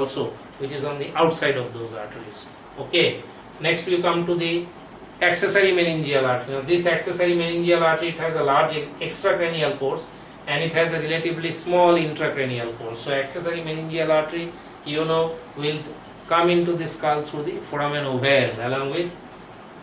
also, which is on the outside of those arteries. Okay. Next we come to the accessory meningeal artery. Now this accessory meningeal artery, it has a large extracranial course and it has a relatively small intracranial course. So accessory meningeal artery, you know, will come into the skull through the foramen ovale along with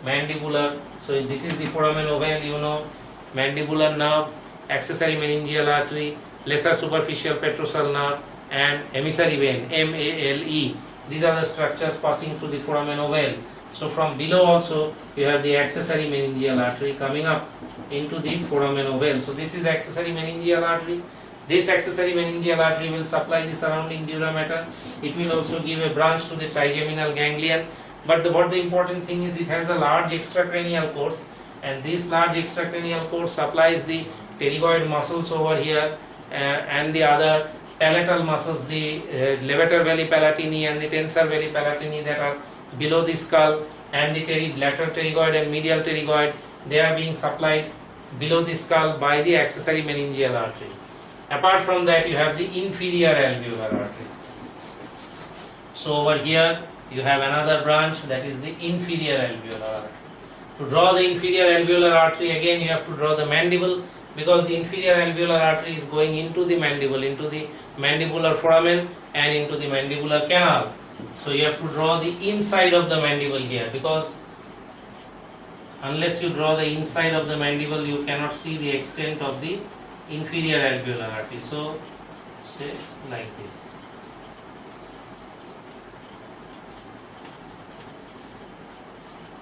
mandibular. So this is the foramen ovale, you know, mandibular nerve, accessory meningeal artery, lesser superficial petrosal nerve, and emissary vein, MALE. These are the structures passing through the foramen ovale. So from below also you have the accessory meningeal artery coming up into the foramen ovale. So this is accessory meningeal artery. This accessory meningeal artery will supply the surrounding dura mater. It will also give a branch to the trigeminal ganglion. But what the important thing is, it has a large extracranial course, and this large extracranial course supplies the pterygoid muscles over here and the other palatal muscles, the levator velli palatini and the tensor velli palatini that are below the skull, and the lateral pterygoid and medial pterygoid. They are being supplied below the skull by the accessory meningeal artery. Apart from that, you have the inferior alveolar artery. So over here you have another branch, that is the inferior alveolar artery. To draw the inferior alveolar artery, again you have to draw the mandible, because the inferior alveolar artery is going into the mandibular foramen and into the mandibular canal. So you have to draw the inside of the mandible here, because unless you draw the inside of the mandible, you cannot see the extent of the inferior alveolar artery. So say like this.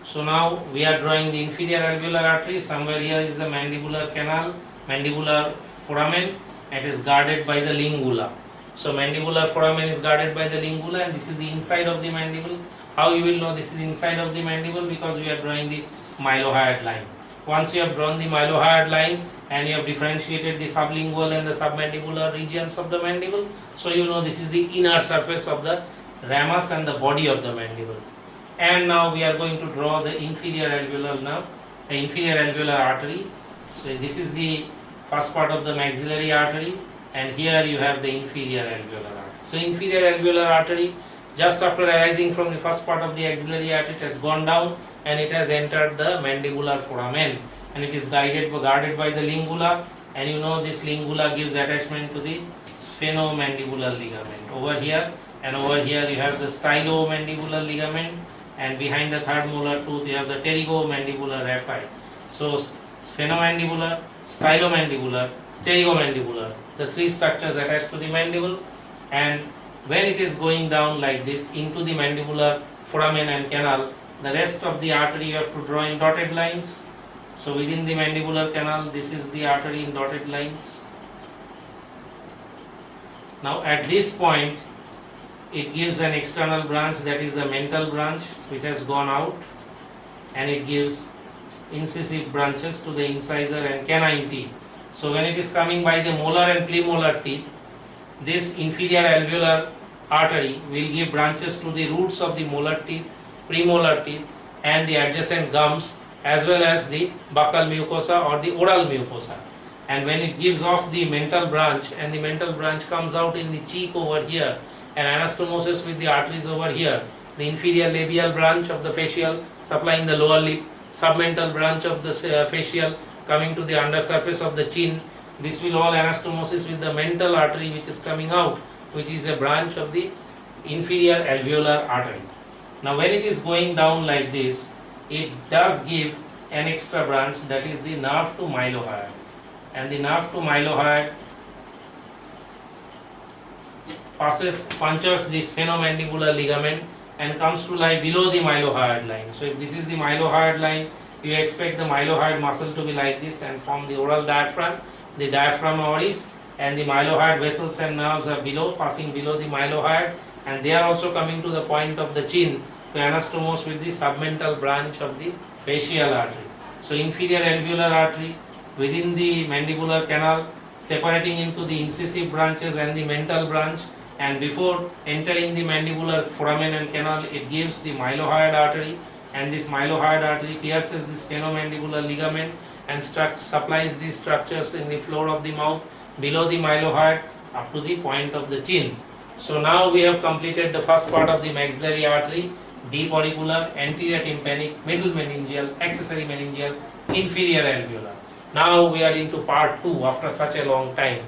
So now we are drawing the inferior alveolar artery. Somewhere here is the mandibular canal, mandibular foramen. It is guarded by the lingula. So mandibular foramen is guarded by the lingula, and this is the inside of the mandible. How you will know this is inside of the mandible? Because we are drawing the mylohyoid line. Once you have drawn the mylohyoid line and you have differentiated the sublingual and the submandibular regions of the mandible, so you know this is the inner surface of the ramus and the body of the mandible. And now we are going to draw the inferior alveolar nerve, the inferior alveolar artery. So this is the first part of the maxillary artery, and here you have the inferior alveolar artery. So inferior alveolar artery, just after arising from the first part of the axillary artery, it has gone down and it has entered the mandibular foramen, and it is guarded by the lingula, and you know this lingula gives attachment to the sphenomandibular ligament over here, and over here you have the stylomandibular ligament, and behind the third molar tooth you have the pterygomandibular raphe. So sphenomandibular, stylomandibular, pterygomandibular, the three structures attached to the mandible, and when it is going down like this into the mandibular foramen and canal, the rest of the artery you have to draw in dotted lines. So within the mandibular canal, this is the artery in dotted lines. Now at this point, it gives an external branch, that is the mental branch, which has gone out, and it gives incisive branches to the incisor and canine teeth. So when it is coming by the molar and premolar teeth, this inferior alveolar artery will give branches to the roots of the molar teeth, premolar teeth, and the adjacent gums, as well as the buccal mucosa or the oral mucosa. And when it gives off the mental branch, and the mental branch comes out in the cheek over here, and anastomosis with the arteries over here, the inferior labial branch of the facial supplying the lower lip, submental branch of the facial coming to the undersurface of the chin. This will all anastomosis with the mental artery which is coming out, which is a branch of the inferior alveolar artery. Now when it is going down like this, it does give an extra branch, that is the nerve to mylohyoid, and the nerve to mylohyoid punctures the sphenomandibular ligament and comes to lie below the mylohyoid line. So if this is the mylohyoid line, you expect the mylohyoid muscle to be like this and form the oral diaphragm, the diaphragm oris, and the mylohyoid vessels and nerves are below, passing below the mylohyoid, and they are also coming to the point of the chin to anastomose with the submental branch of the facial artery. So inferior alveolar artery within the mandibular canal, separating into the incisive branches and the mental branch, and before entering the mandibular foramen and canal, it gives the mylohyoid artery, and this mylohyoid artery pierces the sphenomandibular ligament and supplies these structures in the floor of the mouth below the mylohyoid up to the point of the chin. So now we have completed the first part of the maxillary artery, deep auricular, anterior tympanic, middle meningeal, accessory meningeal, inferior alveolar. Now we are into part 2 after such a long time.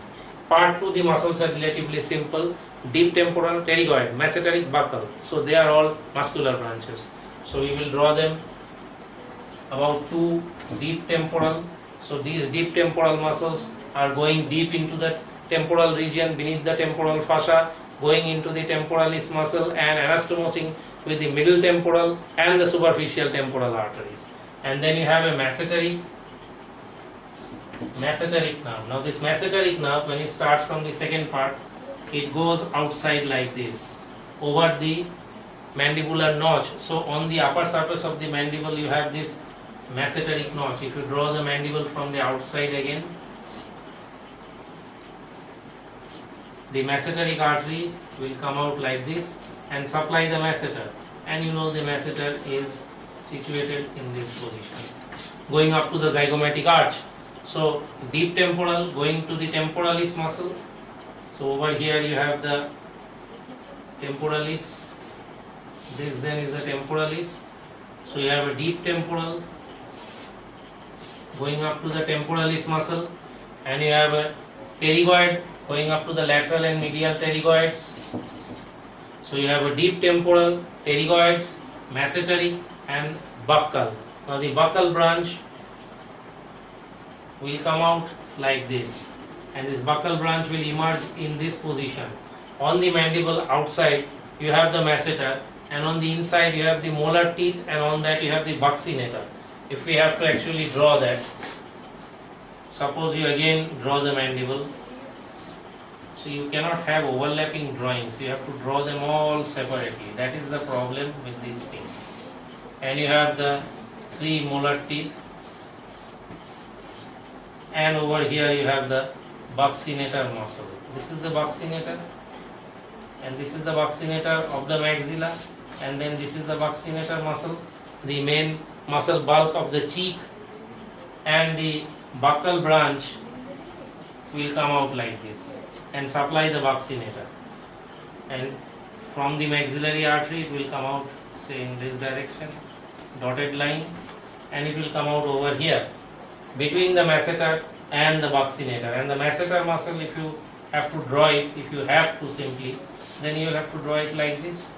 Part 2, the muscles are relatively simple. Deep temporal, pterygoid, mesenteric, buccal. So they are all muscular branches. So we will draw them. About 2 deep temporal. So these deep temporal muscles are going deep into the temporal region beneath the temporal fossa, going into the temporalis muscle and anastomosing with the middle temporal and the superficial temporal arteries. And then you have a mesenteric nerve. Now this mesenteric nerve, when it starts from the second part, it goes outside like this over the mandibular notch. So on the upper surface of the mandible you have this mesenteric notch. If you draw the mandible from the outside again, the mesenteric artery will come out like this and supply the masseter, and you know the masseter is situated in this position going up to the zygomatic arch. So deep temporal going to the temporalis muscle. So over here you have the temporalis, this then is the temporalis. So you have a deep temporal going up to the temporalis muscle, and you have a pterygoid going up to the lateral and medial pterygoids. So you have a deep temporal, pterygoids, mesenteric and buccal. Now the buccal branch will come out like this, and this buccal branch will emerge in this position. On the mandible outside you have the masseter, and on the inside you have the molar teeth, and on that you have the buccinator. If we have to actually draw that, suppose you again draw the mandible. So you cannot have overlapping drawings, you have to draw them all separately. That is the problem with this thing. And you have the 3 molar teeth, and over here you have the buccinator muscle. This is the buccinator, and this is the buccinator of the maxilla, and then this is the buccinator muscle, the main muscle bulk of the cheek, and the buccal branch will come out like this and supply the buccinator, and from the maxillary artery it will come out, say, in this direction, dotted line, and it will come out over here between the masseter and the buccinator. And the masseter muscle, if you have to draw it, if you have to simply, then you will have to draw it like this.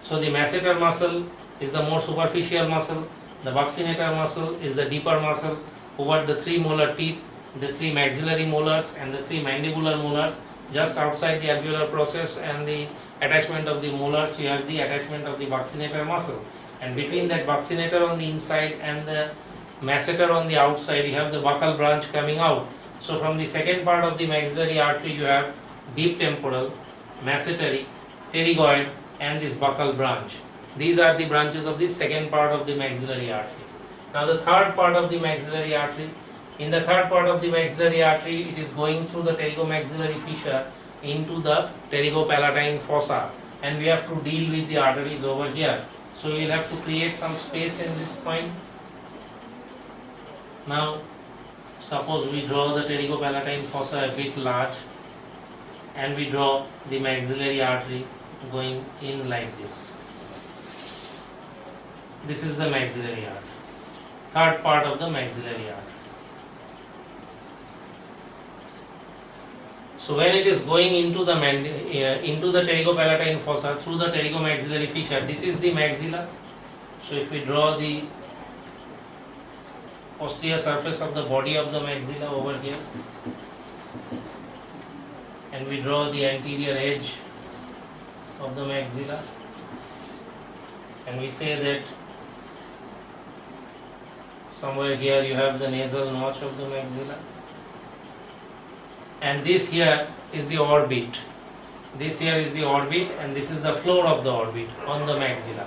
So the masseter muscle is the more superficial muscle, the buccinator muscle is the deeper muscle. Over the 3 molar teeth, the 3 maxillary molars and the 3 mandibular molars, just outside the alveolar process and the attachment of the molars, you have the attachment of the buccinator muscle, and between that buccinator on the inside and the masseter on the outside you have the buccal branch coming out. So from the second part of the maxillary artery you have deep temporal, mesenteric, pterygoid and this buccal branch. These are the branches of the second part of the maxillary artery. Now the third part of the maxillary artery. In the third part of the maxillary artery, it is going through the pterygomaxillary fissure into the pterygopalatine fossa, and we have to deal with the arteries over here. So we will have to create some space in this point. Now suppose we draw the pterygopalatine fossa a bit large, and we draw the maxillary artery going in like this. This is the maxillary artery, third part of the maxillary artery. So when it is going into the pterygopalatine fossa through the pterygomaxillary fissure, this is the maxilla. So if we draw the posterior surface of the body of the maxilla over here, and we draw the anterior edge of the maxilla, and we say that somewhere here you have the nasal notch of the maxilla, and this here is the orbit. This here is the orbit, and this is the floor of the orbit on the maxilla.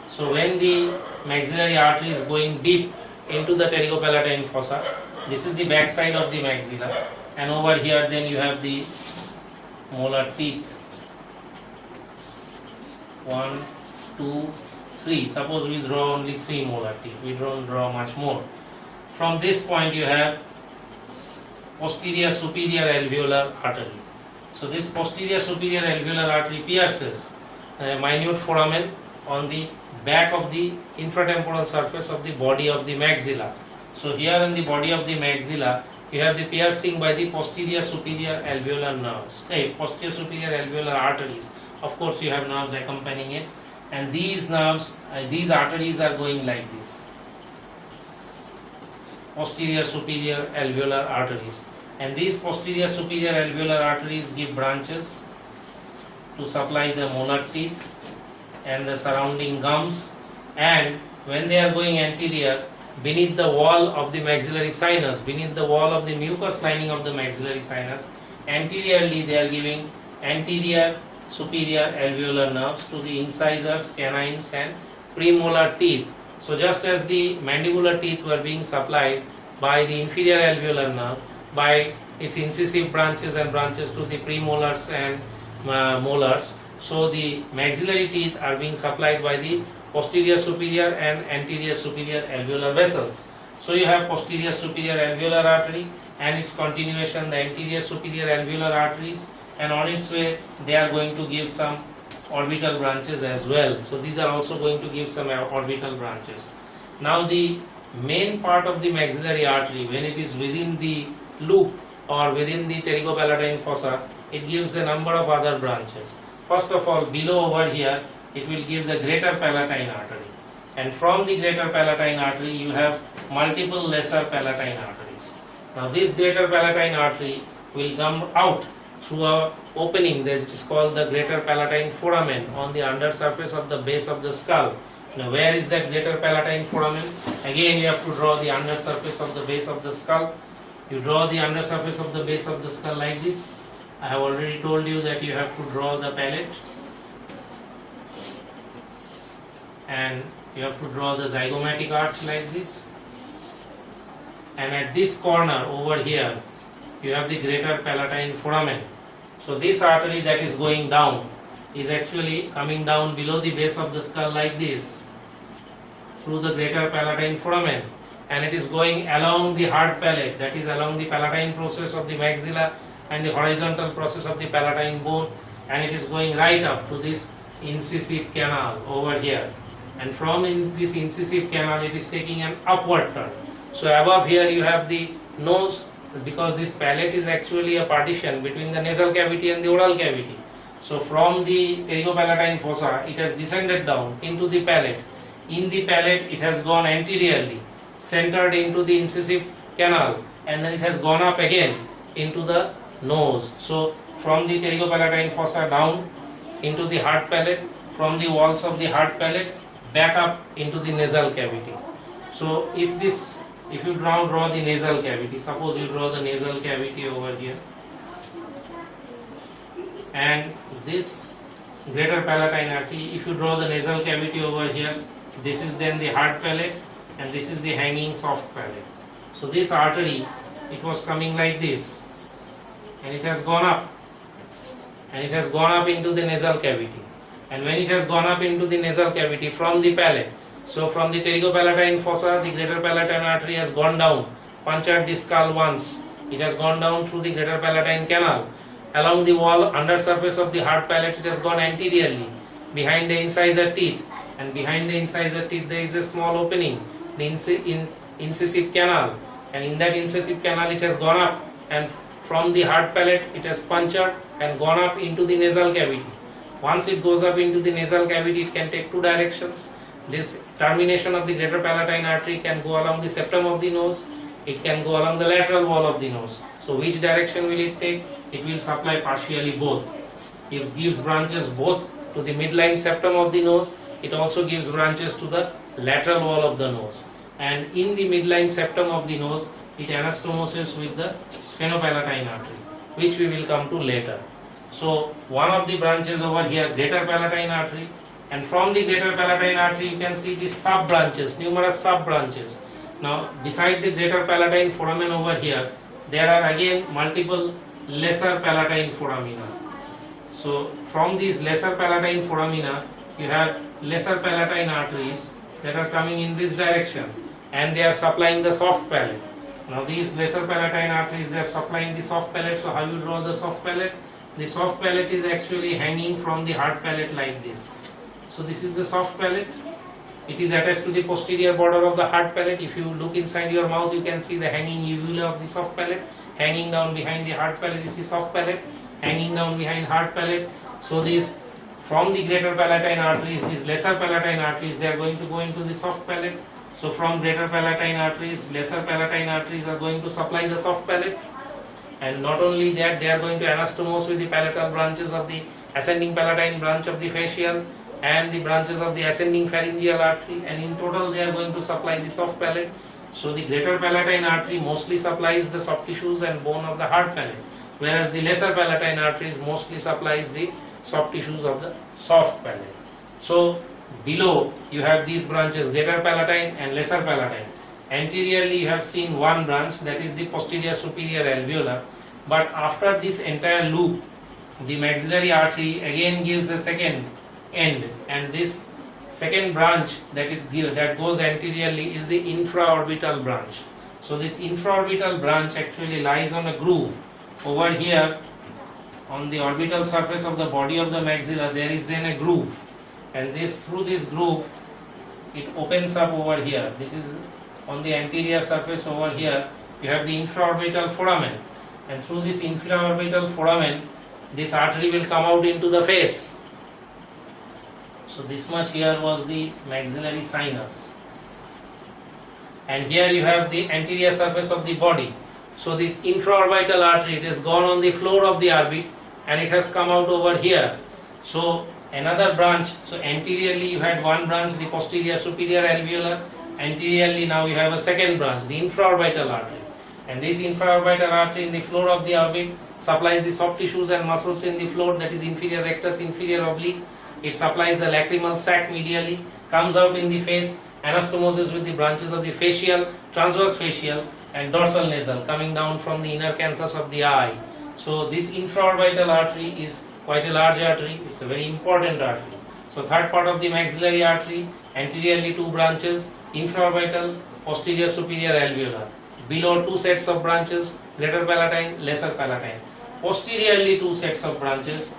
So when the maxillary artery is going deep into the pterygopalatine fossa, this is the back side of the maxilla, and over here then you have the molar teeth. 1, 2, 3. Suppose we draw only 3 molar teeth, we don't draw much more. From this point you have posterior superior alveolar artery. So this posterior superior alveolar artery pierces a minute foramen on the back of the infratemporal surface of the body of the maxilla. So here in the body of the maxilla, you have the piercing by the posterior superior alveolar nerves, posterior superior alveolar arteries. Of course, you have nerves accompanying it, and these nerves, these arteries are going like this. Posterior superior alveolar arteries, and these posterior superior alveolar arteries give branches to supply the molar teeth and the surrounding gums, and when they are going anterior, beneath the wall of the maxillary sinus, beneath the wall of the mucous lining of the maxillary sinus, anteriorly they are giving anterior superior alveolar nerves to the incisors, canines and premolar teeth. So just as the mandibular teeth were being supplied by the inferior alveolar nerve, by its incisive branches and branches to the premolars and molars, so the maxillary teeth are being supplied by the posterior superior and anterior superior alveolar vessels. So you have posterior superior alveolar artery and its continuation, the anterior superior alveolar arteries, and on its way they are going to give some orbital branches as well. So these are also going to give some orbital branches. Now the main part of the maxillary artery, when it is within the loop or within the pterygopalatine fossa, it gives a number of other branches. First of all, below over here, it will give the greater palatine artery, and from the greater palatine artery you have multiple lesser palatine arteries. Now this greater palatine artery will come out through a opening that is called the greater palatine foramen on the undersurface of the base of the skull. Now where is that greater palatine foramen? Again you have to draw the undersurface of the base of the skull. You draw the undersurface of the base of the skull like this. I have already told you that you have to draw the palate, and you have to draw the zygomatic arch like this, and at this corner over here you have the greater palatine foramen. So this artery that is going down is actually coming down below the base of the skull like this through the greater palatine foramen, and it is going along the hard palate, that is along the palatine process of the maxilla and the horizontal process of the palatine bone, and it is going right up to this incisive canal over here, and from this incisive canal it is taking an upward turn. So above here you have the nose, because this palate is actually a partition between the nasal cavity and the oral cavity. So from the pterygopalatine fossa it has descended down into the palate. In the palate it has gone anteriorly, centered into the incisive canal, and then it has gone up again into the nose. So from the pterygopalatine fossa down into the hard palate, from the walls of the hard palate back up into the nasal cavity. So if you draw the nasal cavity, suppose you draw the nasal cavity over here, and this greater palatine artery, if you draw the nasal cavity over here, this is then the hard palate and this is the hanging soft palate. So this artery, it was coming like this, and it has gone up, and it has gone up into the nasal cavity, and when it has gone up into the nasal cavity from the palate, so from the pterygopalatine fossa the greater palatine artery has gone down, punctured the skull once, it has gone down through the greater palatine canal, along the wall under surface of the hard palate it has gone anteriorly behind the incisor teeth, and behind the incisor teeth there is a small opening, the incisive canal, and in that incisive canal it has gone up, and from the hard palate it has punctured and gone up into the nasal cavity. Once it goes up into the nasal cavity, it can take two directions. This termination of the greater palatine artery can go along the septum of the nose, it can go along the lateral wall of the nose. So which direction will it take? It will supply partially both. It gives branches both to the midline septum of the nose, it also gives branches to the lateral wall of the nose, and in the midline septum of the nose it anastomoses with the sphenopalatine artery, which we will come to later. So one of the branches over here, greater palatine artery, and from the greater palatine artery you can see the sub branches, numerous sub branches. Now beside the greater palatine foramen over here, there are again multiple lesser palatine foramina. So from these lesser palatine foramina you have lesser palatine arteries that are coming in this direction, and they are supplying the soft palate. Now these lesser palatine arteries, they are supplying the soft palate. So how you draw the soft palate? The soft palate is actually hanging from the hard palate like this. So this is the soft palate. It is attached to the posterior border of the hard palate. If you look inside your mouth, you can see the hanging uvula of the soft palate. Hanging down behind the hard palate is the soft palate. Hanging down behind hard palate. So these, from the greater palatine arteries, these lesser palatine arteries, they are going to go into the soft palate. So from greater palatine arteries, lesser palatine arteries are going to supply the soft palate. And not only that, they are going to anastomose with the palatal branches of the ascending palatine branch of the facial and the branches of the ascending pharyngeal artery, and in total they are going to supply the soft palate. So the greater palatine artery mostly supplies the soft tissues and bone of the hard palate, whereas the lesser palatine arteries mostly supplies the soft tissues of the soft palate. So below you have these branches, greater palatine and lesser palatine. Anteriorly you have seen one branch, that is the posterior superior alveolar, but after this entire loop, the maxillary artery again gives a second end, and this second branch that goes anteriorly is the infraorbital branch. So this infraorbital branch actually lies on a groove over here on the orbital surface of the body of the maxilla. There is then a groove, and through this groove it opens up over here. This is on the anterior surface over here. You have the infraorbital foramen, and through this infraorbital foramen this artery will come out into the face. So this much here was the maxillary sinus, and here you have the anterior surface of the body. So this infraorbital artery, it has gone on the floor of the orbit and it has come out over here. So another branch, so anteriorly you had one branch, the posterior superior alveolar. Anteriorly now you have a second branch, the infraorbital artery, and this infraorbital artery in the floor of the orbit supplies the soft tissues and muscles in the floor, that is inferior rectus, inferior oblique. It supplies the lacrimal sac medially, comes out in the face, anastomoses with the branches of the facial, transverse facial and dorsal nasal coming down from the inner canthus of the eye. So this infraorbital artery is quite a large artery, it's a very important artery. So third part of the maxillary artery, anteriorly two branches, infraorbital, posterior superior alveolar. Below two sets of branches, greater palatine, lesser palatine. Posteriorly two sets of branches,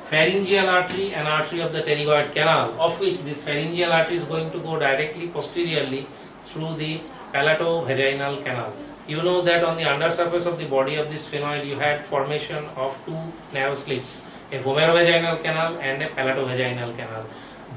pharyngeal artery and artery of the pterygoid canal, of which this pharyngeal artery is going to go directly posteriorly through the palatovaginal canal. You know that on the undersurface of the body of this sphenoid you had formation of two narrow slits, a vomerovaginal canal and a palatovaginal canal.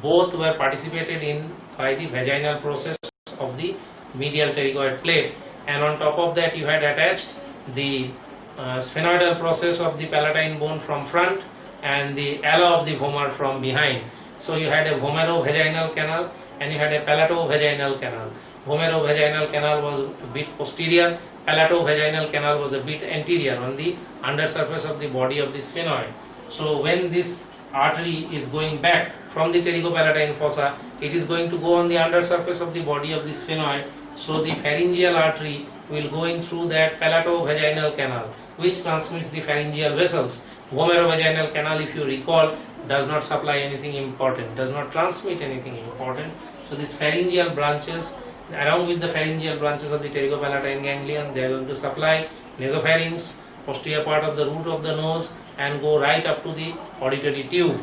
Both were participated in by the vaginal process of the medial pterygoid plate, and on top of that you had attached the sphenoidal process of the palatine bone from front and the ala of the vomer from behind. So you had a vomerovaginal canal and you had a palatovaginal canal. Vomerovaginal canal was a bit posterior, palatovaginal canal was a bit anterior on the undersurface of the body of the sphenoid. So when this artery is going back from the pterygopalatine fossa, it is going to go on the undersurface of the body of the sphenoid. So the pharyngeal artery will go in through that palatovaginal canal, which transmits the pharyngeal vessels. Vomerovaginal canal, if you recall, does not supply anything important, does not transmit anything important. So these pharyngeal branches, along with the pharyngeal branches of the pterygopalatine ganglion, they are going to supply nasopharynx, posterior part of the root of the nose, and go right up to the auditory tube.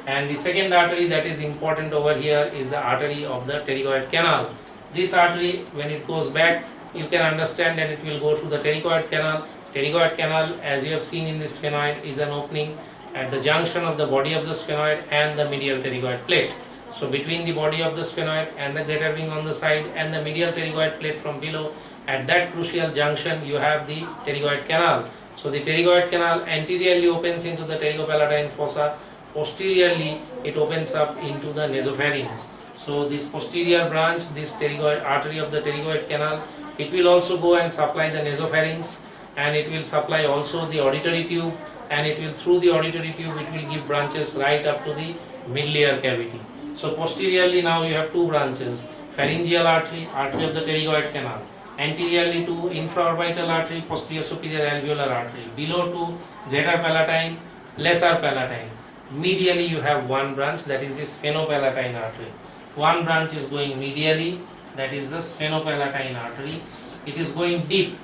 And the second artery that is important over here is the artery of the pterygoid canal. This artery, when it goes back, you can understand that it will go through the pterygoid canal. Pterygoid canal, as you have seen in this sphenoid, is an opening at the junction of the body of the sphenoid and the medial pterygoid plate. So between the body of the sphenoid and the greater wing on the side and the medial pterygoid plate from below, at that crucial junction you have the pterygoid canal. So the pterygoid canal anteriorly opens into the pterygopalatine fossa, posteriorly it opens up into the nasopharynx. So this posterior branch, this pterygoid artery of the pterygoid canal, it will also go and supply the nasopharynx, and it will supply also the auditory tube, and it will, through the auditory tube, it will give branches right up to the middle ear cavity. So posteriorly now you have two branches, pharyngeal artery, artery of the pterygoid canal. Anteriorly to infraorbital artery, posterior superior alveolar artery. Below to greater palatine, lesser palatine. Medially you have one branch, that is the sphenopalatine artery. One branch is going medially, that is the sphenopalatine artery. It is going deep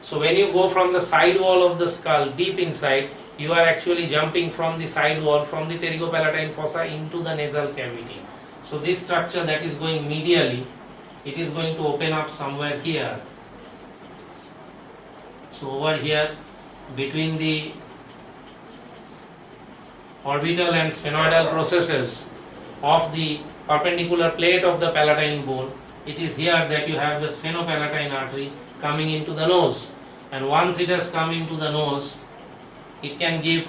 So when you go from the side wall of the skull deep inside, you are actually jumping from the side wall, from the pterygopalatine fossa into the nasal cavity. So this structure that is going medially, it is going to open up somewhere here. So over here, between the orbital and sphenoidal processes of the perpendicular plate of the palatine bone, it is here that you have the sphenopalatine artery coming into the nose, and once it has come into the nose, it can give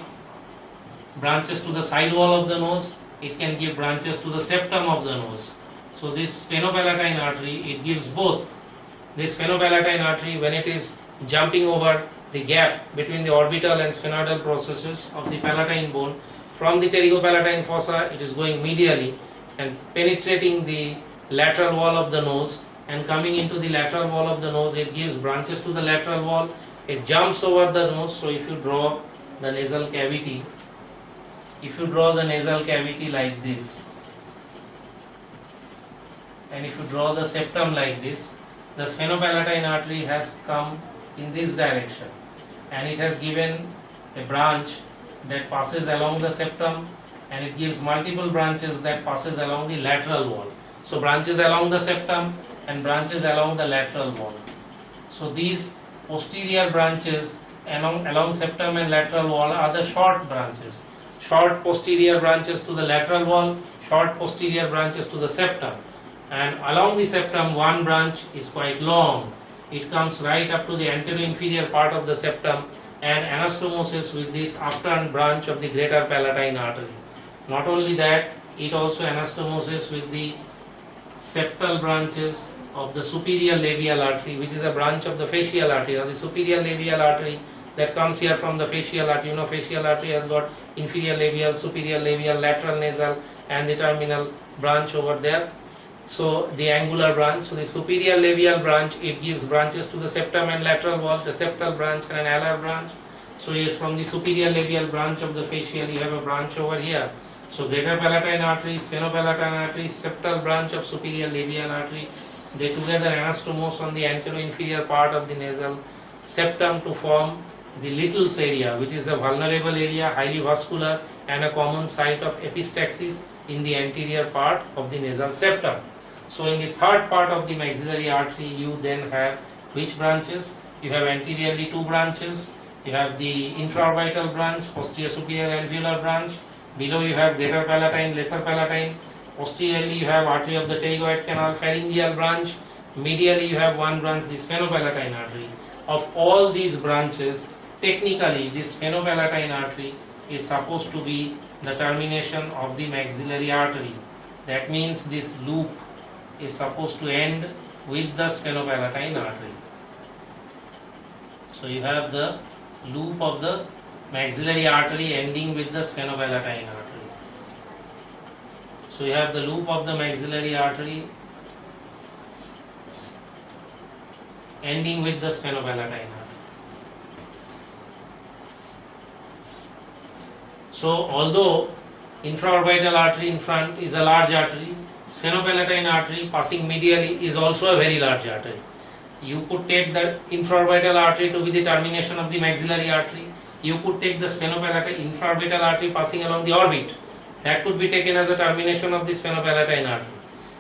branches to the side wall of the nose, it can give branches to the septum of the nose. So this sphenopalatine artery, it gives both. This sphenopalatine artery, when it is jumping over the gap between the orbital and sphenoidal processes of the palatine bone, from the pterygopalatine fossa it is going medially and penetrating the lateral wall of the nose, and coming into the lateral wall of the nose, it gives branches to the lateral wall, it jumps over the nose. So if you draw the nasal cavity, like this, and if you draw the septum like this, the sphenopalatine artery has come in this direction, and it has given a branch that passes along the septum, and it gives multiple branches that passes along the lateral wall. So branches along the septum and branches along the lateral wall. So these posterior branches along septum and lateral wall are the short branches. Short posterior branches to the lateral wall, short posterior branches to the septum. And along the septum, one branch is quite long. It comes right up to the anteroinferior part of the septum and anastomosis with this upturned branch of the greater palatine artery. Not only that, it also anastomosis with the septal branches of the superior labial artery, which is a branch of the facial artery, or the superior labial artery that comes here from the facial artery. You know, facial artery has got inferior labial, superior labial, lateral nasal, and the terminal branch over there. So the angular branch, so the superior labial branch, it gives branches to the septum and lateral wall, the septal branch and an alar branch. So yes, from the superior labial branch of the facial, you have a branch over here. So greater palatine artery, sphenopalatine artery, septal branch of superior labial artery, they together anastomose on the anteroinferior part of the nasal septum to form the little's area, which is a vulnerable area, highly vascular, and a common site of epistaxis in the anterior part of the nasal septum. So in the third part of the maxillary artery, you then have which branches? You have anteriorly two branches. You have the infraorbital branch, posterior superior alveolar branch. Below you have greater palatine, lesser palatine. Posteriorly you have artery of the pterygoid canal, pharyngeal branch. Medially you have one branch, the sphenopalatine artery. Of all these branches, technically this sphenopalatine artery is supposed to be the termination of the maxillary artery. That means this loop is supposed to end with the sphenopalatine artery. So you have the loop of the maxillary artery ending with the sphenopalatine artery. So you have the loop of the maxillary artery ending with the sphenopalatine artery. So although infraorbital artery in front is a large artery, sphenopalatine artery passing medially is also a very large artery. You could take the infraorbital artery to be the termination of the maxillary artery. You could take the sphenopalatine infraorbital artery passing along the orbit. That could be taken as a termination of the sphenopalatine artery,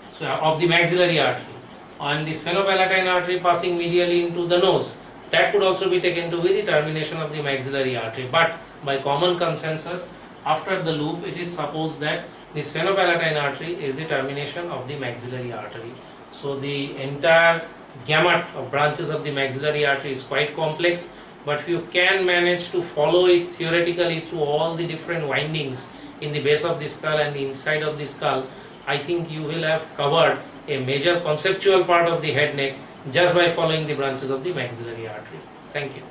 so of the maxillary artery. And the sphenopalatine artery passing medially into the nose, that could also be taken to be the termination of the maxillary artery. But by common consensus, after the loop, it is supposed that the sphenopalatine artery is the termination of the maxillary artery. So the entire gamut of branches of the maxillary artery is quite complex, but if you can manage to follow it theoretically through all the different windings in the base of the skull and the inside of the skull, I think you will have covered a major conceptual part of the head neck just by following the branches of the maxillary artery. Thank you.